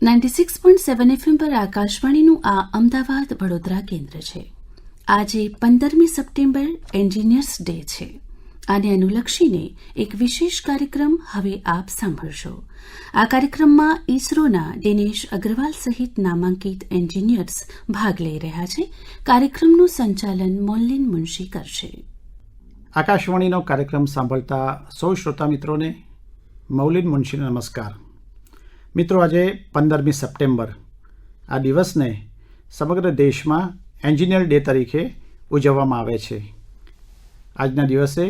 96.7 FM પર આકાશવાણીનું આ અમદાવાદ વડોદરા કેન્દ્ર છે. આજે 15મી સપ્ટેમ્બર એન્જિનિયર્સ ડે છે. આને અનુલક્ષીને એક વિશેષ કાર્યક્રમ હવે આપ સાંભળશો. આ કાર્યક્રમમાં ઇસરોના દિનેશ અગ્રવાલ સહિત નામાંકિત એન્જિનિયર્સ ભાગ લઈ રહ્યા છે. કાર્યક્રમનું સંચાલન મોલ્લિન મુનશી કરશે. આકાશવાણીનો કાર્યક્રમ સાંભળતા સૌ શ્રોતા મિત્રોને મૌલિન મુનશીનો નમસ્કાર. મિત્રો, આજે 15મી સપ્ટેમ્બર આ દિવસને સમગ્ર દેશમાં એન્જિનિયર ડે તરીકે ઉજવવામાં આવે છે. આજના દિવસે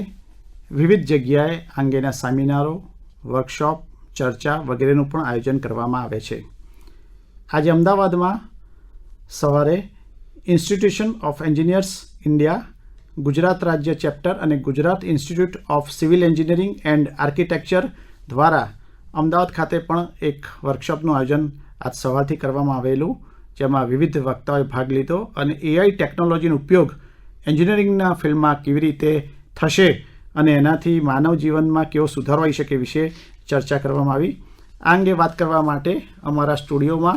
વિવિધ જગ્યાએ અંગેના સેમિનારો, વર્કશોપ, ચર્ચા વગેરેનું પણ આયોજન કરવામાં આવે છે. આજે અમદાવાદમાં સવારે institution of engineers India, Gujarat રાજ્ય ચેપ્ટર અને Gujarat institute of civil engineering and architecture દ્વારા અમદાવાદ ખાતે પણ એક વર્કશોપનું આયોજન આજ સવારથી કરવામાં આવેલું, જેમાં વિવિધ વક્તાઓએ ભાગ લીધો અને એઆઈ ટેકનોલોજીનો ઉપયોગ એન્જિનિયરિંગના ફિલ્ડમાં કેવી રીતે થશે અને એનાથી માનવ જીવનમાં કેવો સુધારો આવી શકે વિશે ચર્ચા કરવામાં આવી. આ અંગે વાત કરવા માટે અમારા સ્ટુડિયોમાં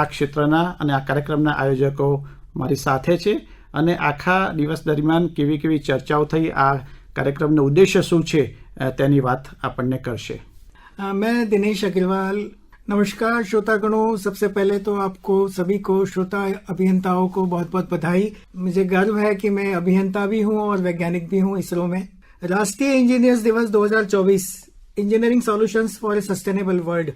આ ક્ષેત્રના અને આ કાર્યક્રમના આયોજકો મારી સાથે છે અને આખા દિવસ દરમિયાન કેવી કેવી ચર્ચાઓ થઈ, આ કાર્યક્રમનો ઉદ્દેશ્ય શું છે તેની વાત આપણને કરશે. मैं दिनेश अग्रवाल. नमस्कार श्रोतागणों, सबसे पहले तो आपको सभी को श्रोता अभियंताओं को बहुत बहुत बधाई. मुझे गर्व है कि मैं अभियंता भी हूं और वैज्ञानिक भी हूं इसरो में. राष्ट्रीय इंजीनियर्स दिवस 2024, engineering solutions for a sustainable world.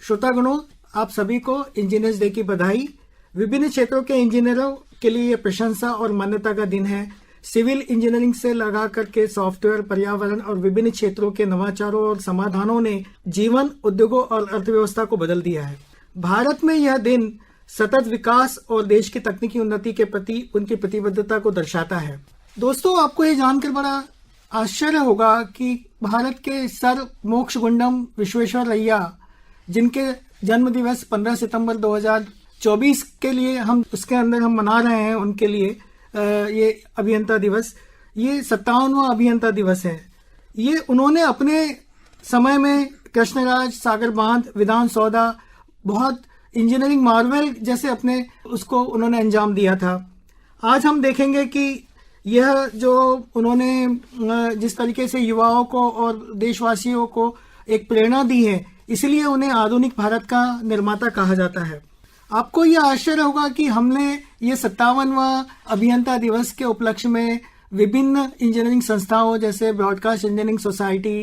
श्रोतागणों, आप सभी को इंजीनियर्स डे की बधाई. विभिन्न क्षेत्रों के इंजीनियरों के लिए ये प्रशंसा और मान्यता का दिन है. सिविल इंजीनियरिंग से लगा करके सॉफ्टवेयर, पर्यावरण और विभिन्न क्षेत्रों के नवाचारों और समाधानों ने जीवन, उद्योगों और अर्थव्यवस्था को बदल दिया है. भारत में यह दिन सतत विकास और देश की तकनीकी उन्नति के प्रति उनकी प्रतिबद्धता को दर्शाता है. दोस्तों, आपको ये जानकर बड़ा आश्चर्य होगा कि भारत के सर मोक्ष गुंडम विश्वेश्वरैया, जिनके जन्म दिवस 15 सितंबर 2024 के लिए हम उसके अंदर हम मना रहे हैं, उनके लिए ये अभियंता दिवस, ये 57वां अभियंता दिवस है. ये उन्होंने अपने समय में कृष्णराज, सागर बांध, विधान सौदा, बहुत इंजीनियरिंग मार्वल जैसे अपने उसको उन्होंने अंजाम दिया था. आज हम देखेंगे कि यह जो उन्होंने जिस तरीके से युवाओं को और देशवासियों को एक प्रेरणा दी है, इसलिए उन्हें आधुनिक भारत का निर्माता कहा जाता है. आपको यह आश्चर्य होगा कि हमने ये 57वां अभियंता दिवस के उपलक्ष्य में विभिन्न इंजीनियरिंग संस्थाओं जैसे broadcast engineering society,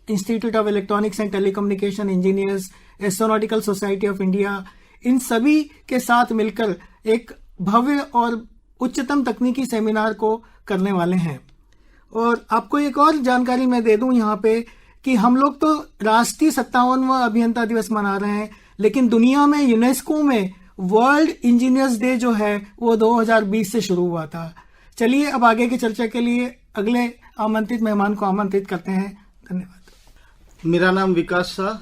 institute of electronics and telecommunication engineers, astronautical society of India, इन सभी के साथ मिलकर एक भव्य और उच्चतम तकनीकी सेमिनार को करने वाले हैं. और आपको एक और जानकारी मैं दे दूं यहाँ पे कि हम लोग तो राष्ट्रीय 57वां अभियंता दिवस मना रहे हैं, लेकिन दुनिया में यूनेस्को में वर्ल्ड इंजीनियर्स डे जो है वो 2020 से शुरू हुआ था. चलिए अब आगे की चर्चा के लिए अगले आमंत्रित मेहमान को आमंत्रित करते हैं. धन्यवाद. मेरा नाम विकास शाह,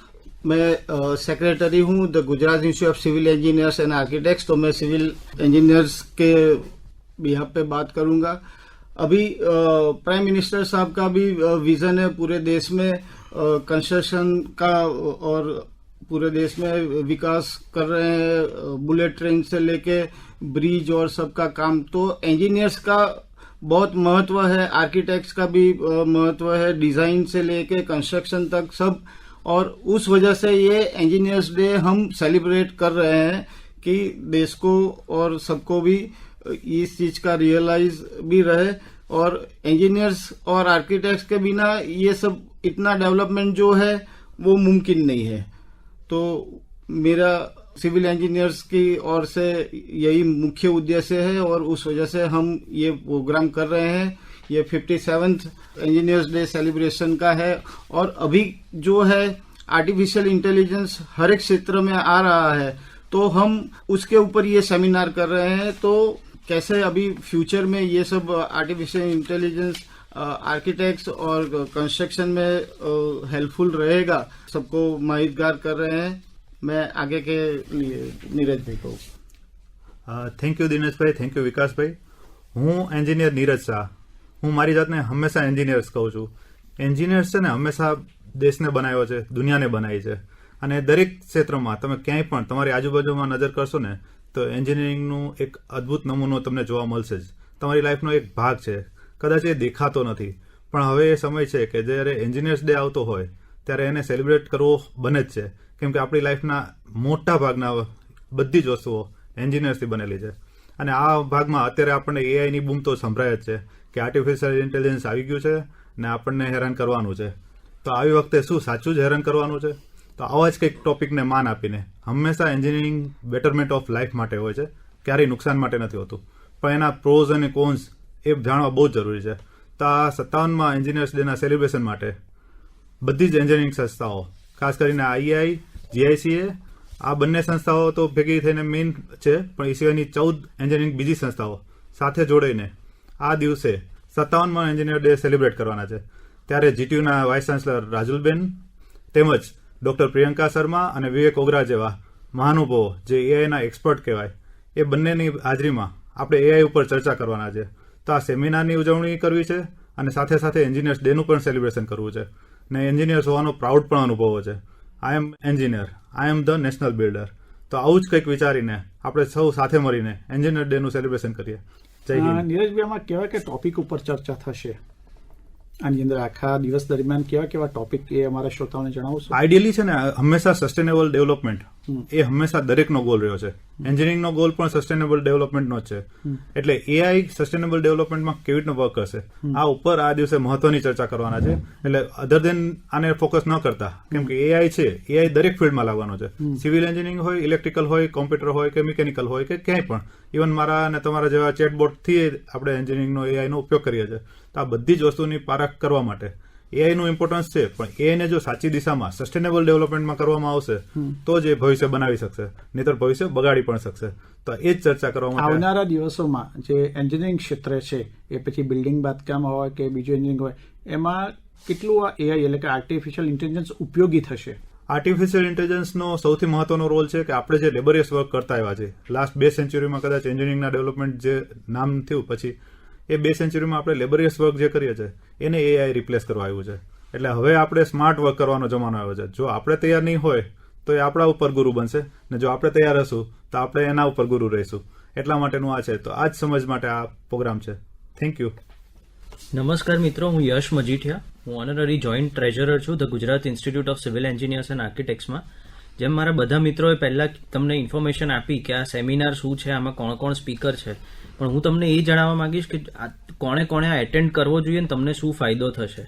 मैं सेक्रेटरी हूँ the Gujarat institute of civil engineers and architects. तो मैं सिविल इंजीनियर्स के यहाँ पे बात करूंगा. अभी प्राइम मिनिस्टर साहब का भी विजन है पूरे देश में कंस्ट्रक्शन का, और पूरे देश में विकास कर रहे हैं, बुलेट ट्रेन से लेके ब्रिज और सबका काम. तो इंजीनियर्स का बहुत महत्व है, आर्किटेक्ट्स का भी महत्व है, डिजाइन से लेके कंस्ट्रक्शन तक सब. और उस वजह से ये इंजीनियर्स डे हम सेलिब्रेट कर रहे हैं कि देश को और सबको भी इस चीज का रियलाइज भी रहे. और इंजीनियर्स और आर्किटेक्ट्स के बिना ये सब इतना डेवलपमेंट जो है वो मुमकिन नहीं है. तो मेरा सिविल इंजीनियर्स की ओर से यही मुख्य उद्देश्य है और उस वजह से हम ये प्रोग्राम कर रहे हैं. ये 57th इंजीनियर्स डे सेलिब्रेशन का है. और अभी जो है आर्टिफिशियल इंटेलिजेंस हर एक क्षेत्र में आ रहा है, तो हम उसके ऊपर ये सेमिनार कर रहे हैं. तो कैसे अभी फ्यूचर में ये सब आर्टिफिशियल इंटेलिजेंस आर्किटेक्ट्स और कंस्ट्रक्शन में हेल्पफुल रहेगा, सबको माहितगार कर रहे हैं. मैं आगे के लिए नीरज भाई को. Thank you Dineshbhai, thank you Vikasbhai. હું એન્જિનિયર નીરજ શાહ. હું મારી જાતને હંમેશા એન્જિનિયર્સ કહું છું. એન્જિનિયર્સ છે ને હંમેશા દેશને બનાવ્યો છે, દુનિયાને બનાવી છે. અને દરેક ક્ષેત્રમાં તમે ક્યાંય પણ તમારી આજુબાજુમાં નજર કરશો ને તો એન્જિનિયરિંગનું એક અદ્ભુત નમૂનો તમને જોવા મળશે જ. તમારી લાઈફનો એક ભાગ છે. કદાચ એ દેખાતો નથી, પણ હવે એ સમય છે કે જ્યારે એન્જિનિયર્સ ડે આવતો હોય ત્યારે એને સેલિબ્રેટ કરવો બને જ છે, કેમ કે આપણી લાઈફના મોટા ભાગના બધી જ વસ્તુઓ એન્જિનિયર્સથી બનેલી છે. અને આ ભાગમાં અત્યારે આપણને એઆઈની બૂમ તો સંભળાય જ છે કે આર્ટિફિશિયલ ઇન્ટેલિજન્સ આવી ગયું છે ને આપણને હેરાન કરવાનું છે. તો આવી વખતે શું સાચું જ હેરાન કરવાનું છે? તો આવા જ કંઈક ટોપિકને માન આપીને હંમેશા એન્જિનિયરિંગ બેટરમેન્ટ ઓફ લાઈફ માટે હોય છે, ક્યારેય નુકસાન માટે નથી હોતું. પણ એના પ્રોઝ અને કોન્સ એ જાણવા બહુ જ જરૂરી છે. તો આ 57માં એન્જિનિયર્સ ડેના સેલિબ્રેશન માટે બધી જ એન્જિનિયરિંગ સંસ્થાઓ, ખાસ કરીને આઈઆઈ, જીઆઈસીએ, આ બંને સંસ્થાઓ તો ભેગી થઈને મેઇન છે, પણ એ સિવાયની 14 એન્જિનિયરિંગ બીજી સંસ્થાઓ સાથે જોડાઈને આ દિવસે 57માં એન્જિનિયર ડે સેલિબ્રેટ કરવાના છે. ત્યારે જીટીયુના વાઇસ ચાન્સલર રાજુલબેન તેમજ ડોક્ટર પ્રિયંકા શર્મા અને વિવેક ઓગરા જેવા મહાનુભાવો જે એઆઈના એક્સપર્ટ કહેવાય, એ બંનેની હાજરીમાં આપણે એઆઈ ઉપર ચર્ચા કરવાના છે. તો આ સેમિનારની ઉજવણી કરવી છે અને સાથે સાથે એન્જિનિયર્સ ડેનું પણ સેલિબ્રેશન કરવું છે ને એન્જિનિયર્સ હોવાનો પ્રાઉડ પણ અનુભવો છે. I am engineer, I am the national builder. તો આવું જ કંઈક વિચારીને આપણે સૌ સાથે મળીને એન્જિનિયર ડેનું સેલિબ્રેશન કરીએ. જય હિન્દ. નીરજભાઈ, આમાં કેવા કે ટોપિક ઉપર ચર્ચા થશે આની અંદર આખા દિવસ દરમિયાન કેવા કેવા ટોપિક એ અમારા શ્રોતાઓને જણાવશો? આઈડિયલી છે ને હંમેશા સસ્ટેનેબલ ડેવલપમેન્ટ એ હંમેશા દરેકનો ગોલ રહ્યો છે. એન્જિનિયરિંગનો ગોલ પણ સસ્ટેનેબલ ડેવલપમેન્ટનો જ છે. એટલે એઆઈ સસ્ટેનેબલ ડેવલપમેન્ટમાં કેવી રીતનો વર્ક કરશે આ ઉપર આ દિવસે મહત્વની ચર્ચા કરવાના છે. એટલે અધર દેન આને ફોકસ ન કરતા, કેમ કે એઆઈ છે, એઆઈ દરેક ફિલ્ડમાં લાવવાનો છે. સિવિલ એન્જિનિયરિંગ હોય, ઇલેક્ટ્રિકલ હોય, કોમ્પ્યુટર હોય કે મિકેનિકલ હોય કે ક્યાંય પણ, ઇવન મારા અને તમારા જેવા ચેટબોટથી આપણે એન્જિનિયરિંગનો એઆઈનો ઉપયોગ કરીએ છીએ. તો આ બધી જ વસ્તુની પારખ કરવા માટે એઆઈનું ઇમ્પોર્ટન્સ છે, પણ એઆઈને જો સાચી દિશામાં સસ્ટેનેબલ ડેવલપમેન્ટમાં કરવામાં આવશે તો જ એ ભવિષ્ય બનાવી શકશે, નહીતર ભવિષ્ય બગાડી પણ શકશે. તો એ જ ચર્ચા કરવા માટે આવનારા દિવસોમાં જે એન્જિનિયરિંગ ક્ષેત્ર છે, એ પછી બિલ્ડિંગ બાંધકામ હોય કે બીજું એન્જિનિયરિંગ હોય, એમાં કેટલું આ એઆઈ એટલે કે આર્ટિફિશિયલ ઇન્ટેલિજન્સ ઉપયોગી થશે? આર્ટિફિશિયલ ઇન્ટેલિજન્સનો સૌથી મહત્વનો રોલ છે કે આપણે જે લેબોરિયસ વર્ક કરતા આવ્યા છે લાસ્ટ 2 સેન્ચુરીમાં, કદાચ એન્જિનિયરિંગના ડેવલપમેન્ટ જે નામ થયું પછી એ 2 સેન્ચુરીમાં આપણે લેબોરિયસ વર્ક જે કરીએ છીએ એને એઆઈ રિપ્લેસ કરવા આવ્યું છે. એટલે હવે આપણે સ્માર્ટ વર્ક કરવાનો જમાનો આવ્યો છે. જો આપણે તૈયાર નહીં હોય તો એ આપણા ઉપર ગુરુ બનશે, ને જો આપણે તૈયાર હશું તો આપણે એના ઉપર ગુરુ રહીશું. એટલા માટેનું આ છે. તો આ જ સમજ માટે આ પ્રોગ્રામ છે. Thank you. નમસ્કાર મિત્રો, હું યશ મજીઠિયા. હું ઓનરરી જોઈન્ટ ટ્રેઝરર છું the Gujarat institute of civil engineers and આર્કિટેક્ટ્સમાં. જેમ મારા બધા મિત્રોએ પહેલાં તમને ઇન્ફોર્મેશન આપી કે આ સેમિનાર શું છે, આમાં કોણ કોણ સ્પીકર છે, પણ હું તમને એ જણાવવા માંગીશ કે કોણે કોણે આ એટેન્ડ કરવો જોઈએ અને તમને શું ફાયદો થશે.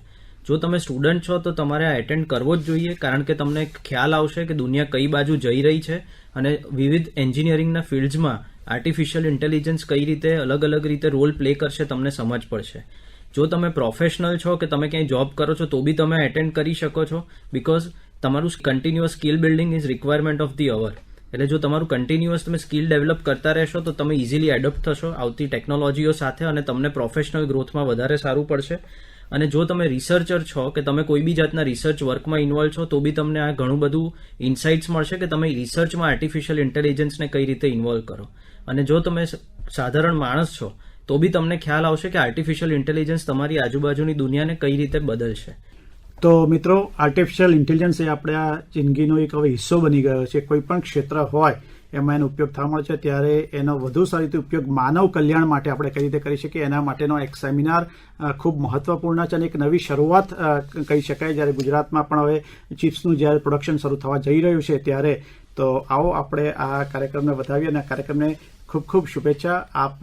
જો તમે સ્ટુડન્ટ છો તો તમારે આ એટેન્ડ કરવો જ જોઈએ, કારણ કે તમને ખ્યાલ આવશે કે દુનિયા કઈ બાજુ જઈ રહી છે અને વિવિધ એન્જિનિયરિંગના ફિલ્ડ્સમાં આર્ટિફિશિયલ ઇન્ટેલિજન્સ કઈ રીતે અલગ અલગ રીતે રોલ પ્લે કરશે તમને સમજ પડશે. જો તમે પ્રોફેશનલ છો કે તમે ક્યાંય જોબ કરો છો તો બી તમે એટેન્ડ કરી શકો છો, બિકોઝ તમારું continuous skill building is requirement of the hour. એટલે જો તમારું કન્ટિન્યુઅસ તમે સ્કિલ ડેવલપ કરતા રહેશો તો તમે ઇઝીલી એડોપ્ટ થશો આવતી ટેકનોલોજીઓ સાથે અને તમને પ્રોફેશનલ ગ્રોથમાં વધારે સારું પડશે. અને જો તમે રિસર્ચર છો કે તમે કોઈ બી જાતના રિસર્ચ વર્કમાં ઇન્વોલ્વ છો તો બી તમને આ ઘણું બધું ઇન્સાઇટ્સ મળશે કે તમે રિસર્ચમાં આર્ટિફિશિયલ ઇન્ટેલિજન્સને કઈ રીતે ઇન્વોલ્વ કરો. અને જો તમે સાધારણ માણસ છો તો બી તમને ખ્યાલ આવશે કે આર્ટિફિશિયલ ઇન્ટેલિજન્સ તમારી આજુબાજુની દુનિયાને કઈ રીતે બદલશે. તો મિત્રો, આર્ટિફિશિયલ ઇન્ટેલિજન્સ એ આપણે આ જિંદગીનો એક હવે હિસ્સો બની ગયો છે. કોઈ પણ ક્ષેત્ર હોય એમાં એનો ઉપયોગ થવા મળે છે, ત્યારે એનો વધુ સારી રીતે ઉપયોગ માનવ કલ્યાણ માટે આપણે કઈ રીતે કરી શકીએ એના માટેનો એક સેમિનાર ખૂબ મહત્વપૂર્ણ છે અને એક નવી શરૂઆત કહી શકાય. જ્યારે ગુજરાતમાં પણ હવે ચિપ્સનું જ્યારે પ્રોડક્શન શરૂ થવા જઈ રહ્યું છે ત્યારે તો આવો આપણે આ કાર્યક્રમને વધાવીએ અને આ કાર્યક્રમને ખૂબ ખૂબ શુભેચ્છા. આપ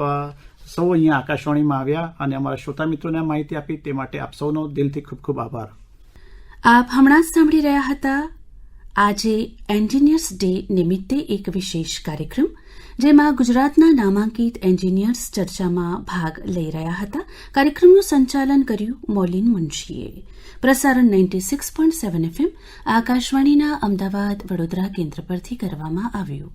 સૌ અહીંયા આકાશવાણીમાં આવ્યા અને અમારા શ્રોતા મિત્રોને માહિતી આપી તે માટે આપ સૌનો દિલથી ખૂબ ખૂબ આભાર. આપ હમણાં જ સાંભળી રહ્યા હતા આજે એન્જિનિયર્સ ડે નિમિત્તે એક વિશેષ કાર્યક્રમ, જેમાં ગુજરાતના નામાંકિત એન્જિનિયર્સ ચર્ચામાં ભાગ લઈ રહ્યા હતા. કાર્યક્રમનું સંચાલન કર્યું મોલિન મુનશીએ. પ્રસારણ 96.7 FM આકાશવાણીના અમદાવાદ વડોદરા કેન્દ્ર પરથી કરવામાં આવ્યું.